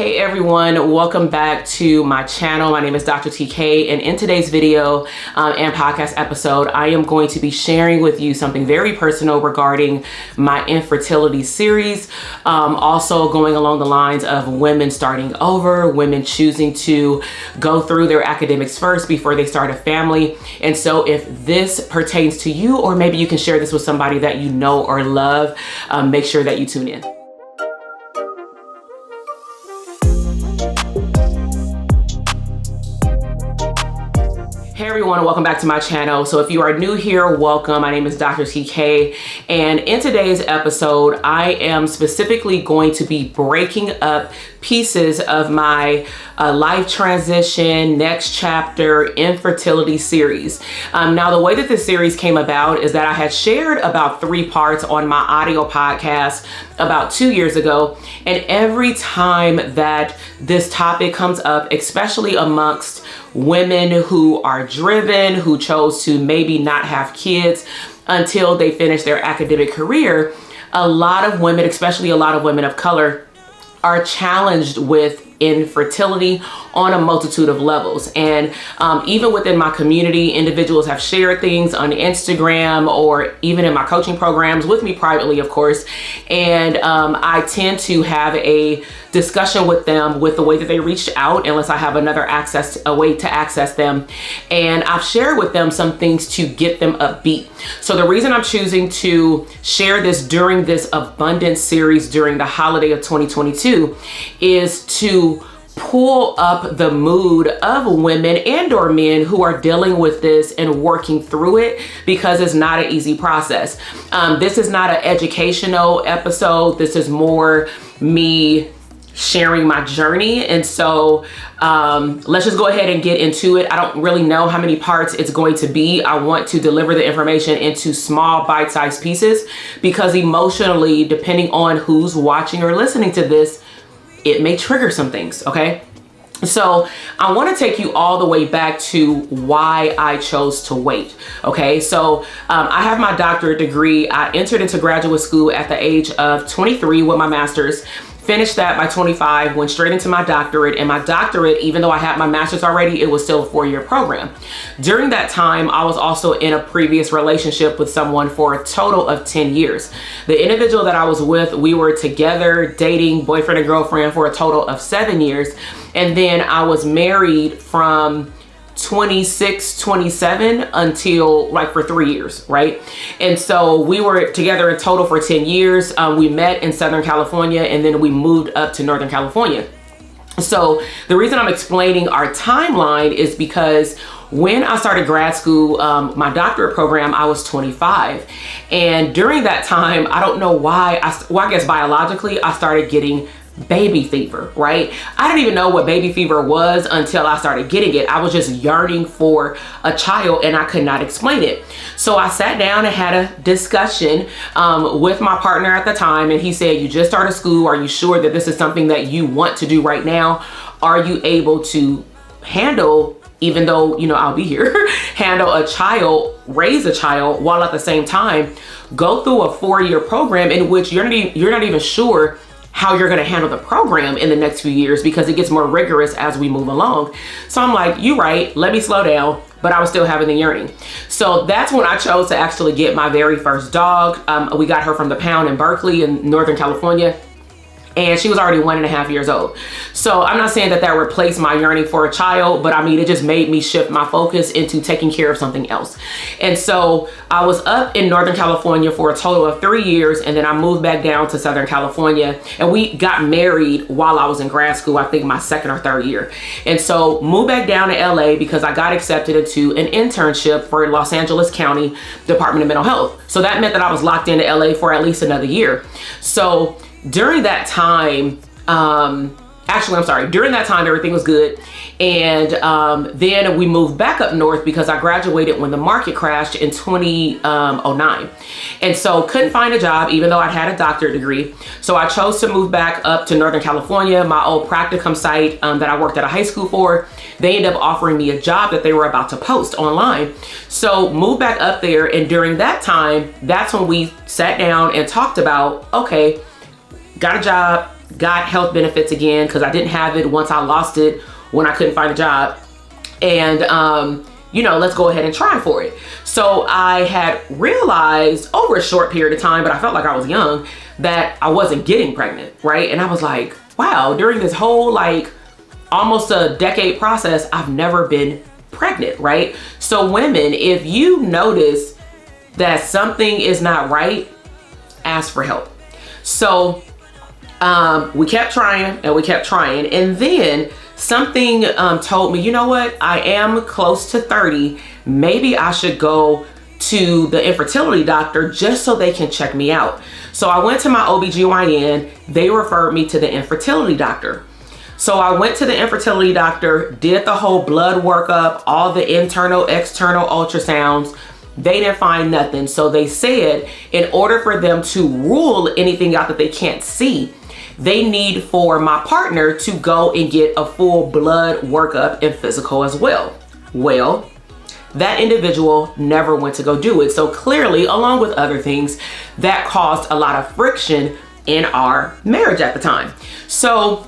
Hey everyone, welcome back to my channel. My name is Dr. TK, and in today's video and podcast episode, I am going to be sharing with you something very personal regarding my infertility series. Also going along the lines of women starting over, women choosing to go through their academics first before they start a family. And so if this pertains to you, or maybe you can share this with somebody that you know or love, make sure that you tune in. Hey everyone, welcome back to my channel. So if you are new here, welcome. My name is Dr. TK, and in today's episode, I am specifically going to be breaking up pieces of my life transition, next chapter, infertility series. Now, the way that this series came about is that I had shared about 3 parts on my audio podcast about 2 years ago. And every time that this topic comes up, especially amongst women who are driven, who chose to maybe not have kids until they finish their academic career, a lot of women, especially a lot of women of color, are challenged with infertility on a multitude of levels. And even within my community, individuals have shared things on Instagram or even in my coaching programs with me privately, of course. And I tend to have a discussion with them with the way that they reached out, unless I have a way to access them. And I've shared with them some things to get them upbeat. So the reason I'm choosing to share this during this abundance series during the holiday of 2022 is to pull up the mood of women and or men who are dealing with this and working through it, because it's not an easy process. This is not an educational episode. This is more me sharing my journey. And so let's just go ahead and get into it. I don't really know how many parts it's going to be. I want to deliver the information into small bite-sized pieces, because emotionally, depending on who's watching or listening to this, it may trigger some things, okay? So I want to take you all the way back to why I chose to wait, okay? So I have my doctorate degree. I entered into graduate school at the age of 23 with my master's. Finished that by 25, went straight into my doctorate. And my doctorate, even though I had my master's already, it was still a 4-year program. During that time, I was also in a previous relationship with someone for a total of 10 years. The individual that I was with, we were together, dating, boyfriend and girlfriend, for a total of 7 years. And then I was married from 26, 27 until for 3 years, right? And so we were together in total for 10 years. We met in Southern California, and then we moved up to Northern California. So the reason I'm explaining our timeline is because when I started grad school, my doctorate program, I was 25. And during that time, I don't know why, I guess biologically, I started getting baby fever, right? I didn't even know what baby fever was until I started getting it. I was just yearning for a child, and I could not explain it. So I sat down and had a discussion with my partner at the time, and he said, "You just started school. Are you sure that this is something that you want to do right now? Are you able to handle, even though, I'll be here, handle a child, raise a child, while at the same time go through a 4-year program in which you're not even sure how you're going to handle the program in the next few years, because it gets more rigorous as we move along." So I'm like, "You right, let me slow down." But I was still having the yearning. So that's when I chose to actually get my very first dog. We got her from the pound in Berkeley in Northern California. And she was already 1.5 years old. So I'm not saying that replaced my yearning for a child, but I mean, it just made me shift my focus into taking care of something else. And so I was up in Northern California for a total of 3 years. And then I moved back down to Southern California, and we got married while I was in grad school, I think my 2nd or 3rd year. And so moved back down to LA because I got accepted into an internship for Los Angeles County Department of Mental Health. So that meant that I was locked into LA for at least another year. So during that time, during that time, everything was good. And then we moved back up north because I graduated when the market crashed in 2009. And so couldn't find a job, even though I had a doctorate degree. So I chose to move back up to Northern California, my old practicum site that I worked at a high school for. They ended up offering me a job that they were about to post online. So moved back up there. And during that time, that's when we sat down and talked about, okay, got a job, got health benefits again because I didn't have it once I lost it when I couldn't find a job. And, you know, let's go ahead and try for it. So I had realized over a short period of time, but I felt like I was young, that I wasn't getting pregnant, right? And I was like, wow, during this whole like almost a decade process, I've never been pregnant, right? So women, if you notice that something is not right, ask for help. So we kept trying and we kept trying. And then something told me, you know what? I am close to 30. Maybe I should go to the infertility doctor just so they can check me out. So I went to my OBGYN. They referred me to the infertility doctor. So I went to the infertility doctor, did the whole blood workup, all the internal, external ultrasounds. They didn't find nothing. So they said in order for them to rule anything out that they can't see, they need for my partner to go and get a full blood workup and physical as well. Well, that individual never went to go do it. So clearly, along with other things, that caused a lot of friction in our marriage at the time. So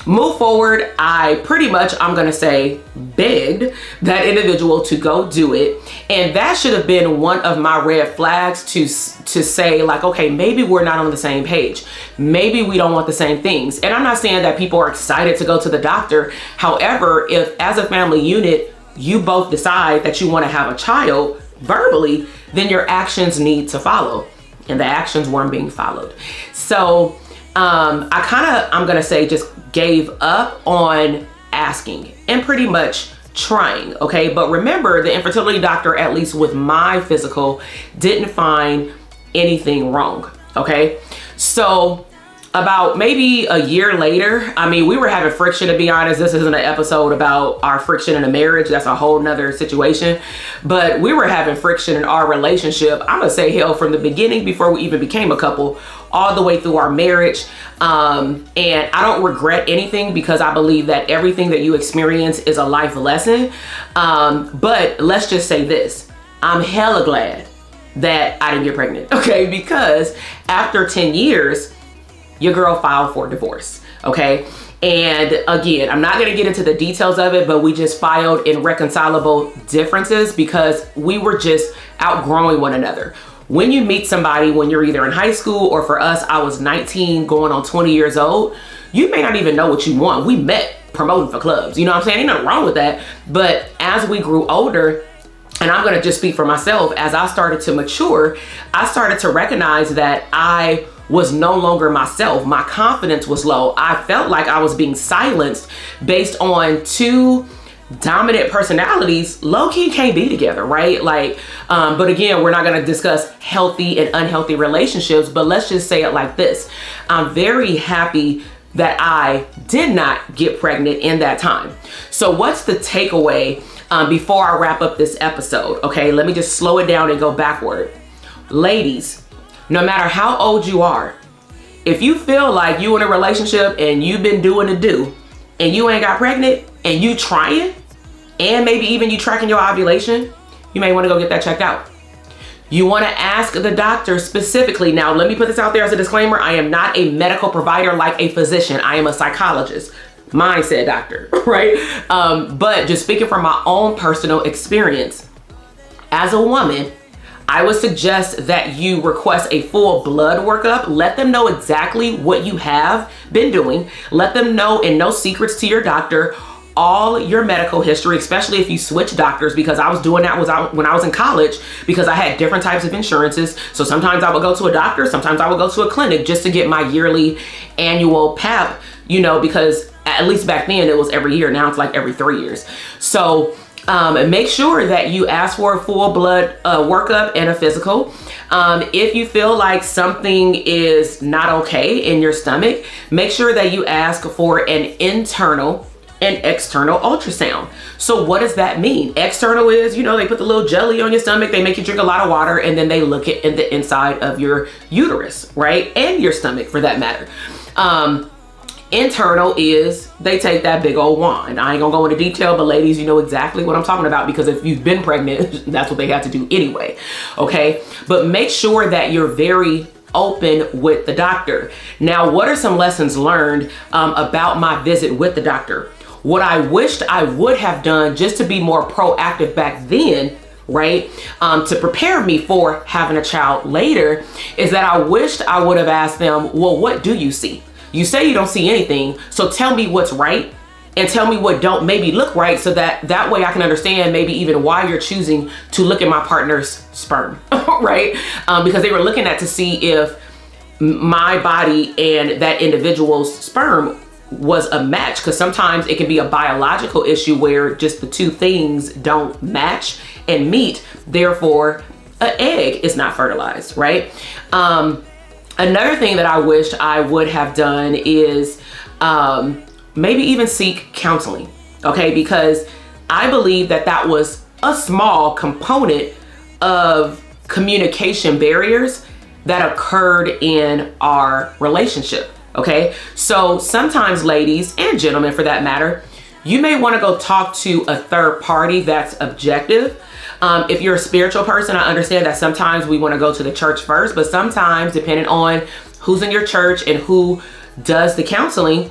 move forward, I pretty much, I'm gonna say, begged that individual to go do it. And that should have been one of my red flags to say like, okay, maybe we're not on the same page. Maybe we don't want the same things. And I'm not saying that people are excited to go to the doctor. However, if as a family unit, you both decide that you want to have a child verbally, then your actions need to follow. And the actions weren't being followed. So I'm gonna say just gave up on asking and pretty much trying, okay? But remember, the infertility doctor, at least with my physical, didn't find anything wrong, okay? So about maybe a year later, I mean, we were having friction, to be honest. This isn't an episode about our friction in a marriage. That's a whole nother situation. But we were having friction in our relationship. I'm gonna say hell from the beginning, before we even became a couple, all the way through our marriage. And I don't regret anything because I believe that everything that you experience is a life lesson. But let's just say this, I'm hella glad that I didn't get pregnant, okay? Because after 10 years, your girl filed for divorce, okay? And again, I'm not gonna get into the details of it, but we just filed irreconcilable differences because we were just outgrowing one another. When you meet somebody when you're either in high school, or for us, I was 19 going on 20 years old, you may not even know what you want. We met promoting for clubs, you know what I'm saying? Ain't nothing wrong with that. But as we grew older, and I'm gonna just speak for myself, as I started to mature, I started to recognize that I was no longer myself. My confidence was low. I felt like I was being silenced based on two dominant personalities. Low-key can't be together, right? Like, but again, we're not gonna discuss healthy and unhealthy relationships, but let's just say it like this. I'm very happy that I did not get pregnant in that time. So what's the takeaway before I wrap up this episode? Okay, let me just slow it down and go backward. Ladies, no matter how old you are, if you feel like you in a relationship and you've been doing the do and you ain't got pregnant and you trying, and maybe even you tracking your ovulation, you may want to go get that checked out. You want to ask the doctor specifically. Now, let me put this out there as a disclaimer. I am not a medical provider like a physician. I am a psychologist. Mindset doctor, right? But just speaking from my own personal experience, as a woman, I would suggest that you request a full blood workup. Let them know exactly what you have been doing. Let them know, and no secrets to your doctor, all your medical history, especially if you switch doctors, because I was doing that when I was in college, because I had different types of insurances. So sometimes I would go to a doctor, sometimes I would go to a clinic just to get my yearly annual PAP, you know, because at least back then it was every year. Now it's like every 3 years. So make sure that you ask for a full blood workup and a physical. If you feel like something is not okay in your stomach, make sure that you ask for an internal and external ultrasound. So what does that mean? External is, you know, they put the little jelly on your stomach, they make you drink a lot of water, and then they look at in the inside of your uterus, right? And your stomach for that matter. Internal is they take that big old wand. I ain't gonna go into detail, but ladies, you know exactly what I'm talking about, because if you've been pregnant, that's what they have to do anyway, okay? But make sure that you're very open with the doctor. Now, what are some lessons learned about my visit with the doctor? What I wished I would have done just to be more proactive back then, right? To prepare me for having a child later, is that I wished I would have asked them, well, what do you see? You say you don't see anything, so tell me what's right and tell me what don't maybe look right, so that way I can understand maybe even why you're choosing to look at my partner's sperm, right? Because they were looking at to see if my body and that individual's sperm was a match, because sometimes it can be a biological issue where just the two things don't match and meet, therefore an egg is not fertilized, right? Another thing that I wished I would have done is maybe even seek counseling, okay? Because I believe that that was a small component of communication barriers that occurred in our relationship, okay? So sometimes, ladies and gentlemen for that matter, you may want to go talk to a third party that's objective. If you're a spiritual person, I understand that sometimes we want to go to the church first, but sometimes, depending on who's in your church and who does the counseling,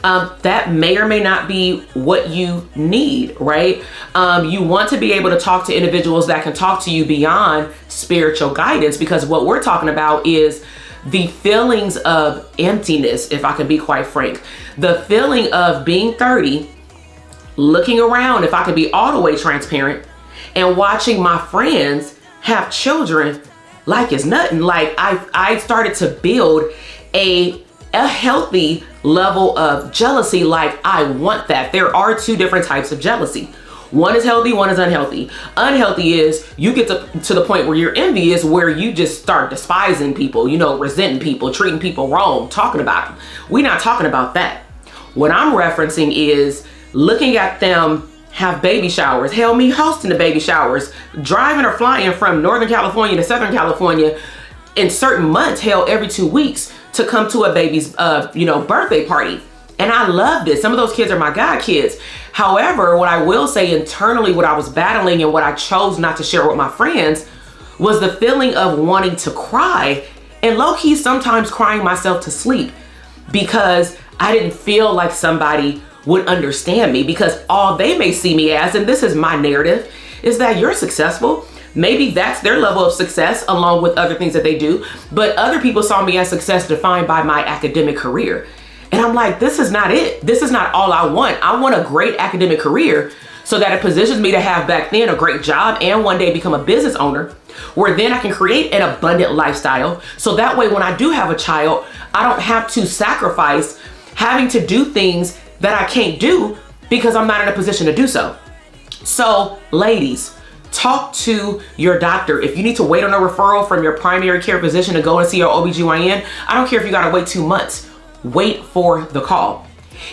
that may or may not be what you need, right? You want to be able to talk to individuals that can talk to you beyond spiritual guidance, because what we're talking about is the feelings of emptiness, if I can be quite frank. The feeling of being 30, looking around, if I can be all the way transparent, and watching my friends have children like it's nothing. Like I started to build a healthy level of jealousy. Like, I want that. There are two different types of jealousy. One is healthy, one is unhealthy. Unhealthy is you get to the point where you're envious, where you just start despising people, you know, resenting people, treating people wrong, talking about them. We're not talking about that. What I'm referencing is looking at them have baby showers, hell, me hosting the baby showers, driving or flying from Northern California to Southern California in certain months, hell, every 2 weeks to come to a baby's, birthday party. And I loved it. Some of those kids are my god kids. However, what I will say internally, what I was battling and what I chose not to share with my friends was the feeling of wanting to cry, and low-key sometimes crying myself to sleep, because I didn't feel like somebody would understand me, because all they may see me as, and this is my narrative, is that you're successful. Maybe that's their level of success along with other things that they do. But other people saw me as success defined by my academic career. And I'm like, this is not it. This is not all I want. I want a great academic career so that it positions me to have back then a great job and one day become a business owner, where then I can create an abundant lifestyle. So that way, when I do have a child, I don't have to sacrifice having to do things that I can't do because I'm not in a position to do so. So ladies, talk to your doctor. If you need to wait on a referral from your primary care physician to go and see your OBGYN, I don't care if you gotta wait 2 months. Wait for the call.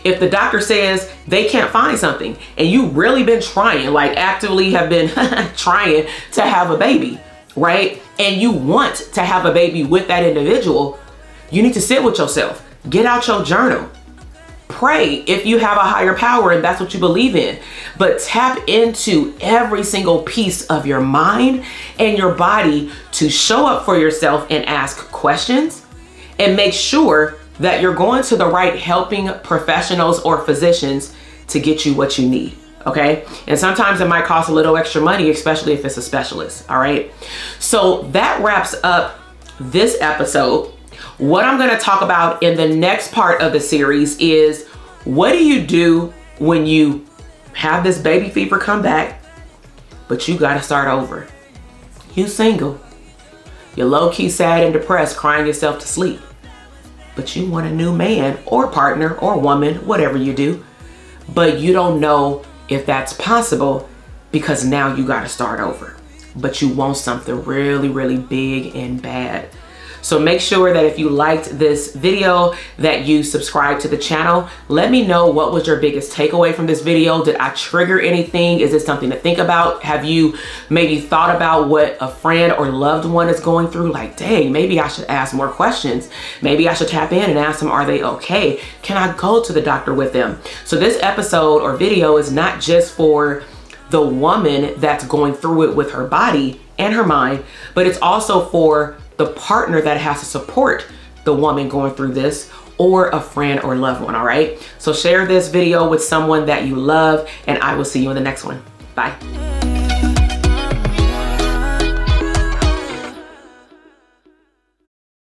If the doctor says they can't find something and you really been trying, like actively have been trying to have a baby, right? And you want to have a baby with that individual, you need to sit with yourself, get out your journal, pray if you have a higher power and that's what you believe in, but tap into every single piece of your mind and your body to show up for yourself and ask questions, and make sure that you're going to the right helping professionals or physicians to get you what you need, okay? And sometimes it might cost a little extra money, especially if it's a specialist, all right? So that wraps up this episode. What I'm gonna talk about in the next part of the series is, what do you do when you have this baby fever come back, but you gotta start over? You single, you're low-key sad and depressed, crying yourself to sleep, but you want a new man or partner or woman, whatever you do, but you don't know if that's possible because now you gotta start over, but you want something really, really big and bad. So make sure that if you liked this video that you subscribe to the channel. Let me know, what was your biggest takeaway from this video? Did I trigger anything? Is it something to think about? Have you maybe thought about what a friend or loved one is going through? Like, dang, maybe I should ask more questions. Maybe I should tap in and ask them, are they okay? Can I go to the doctor with them? So this episode or video is not just for the woman that's going through it with her body and her mind, but it's also for the partner that has to support the woman going through this, or a friend or loved one, all right? So share this video with someone that you love, and I will see you in the next one. Bye.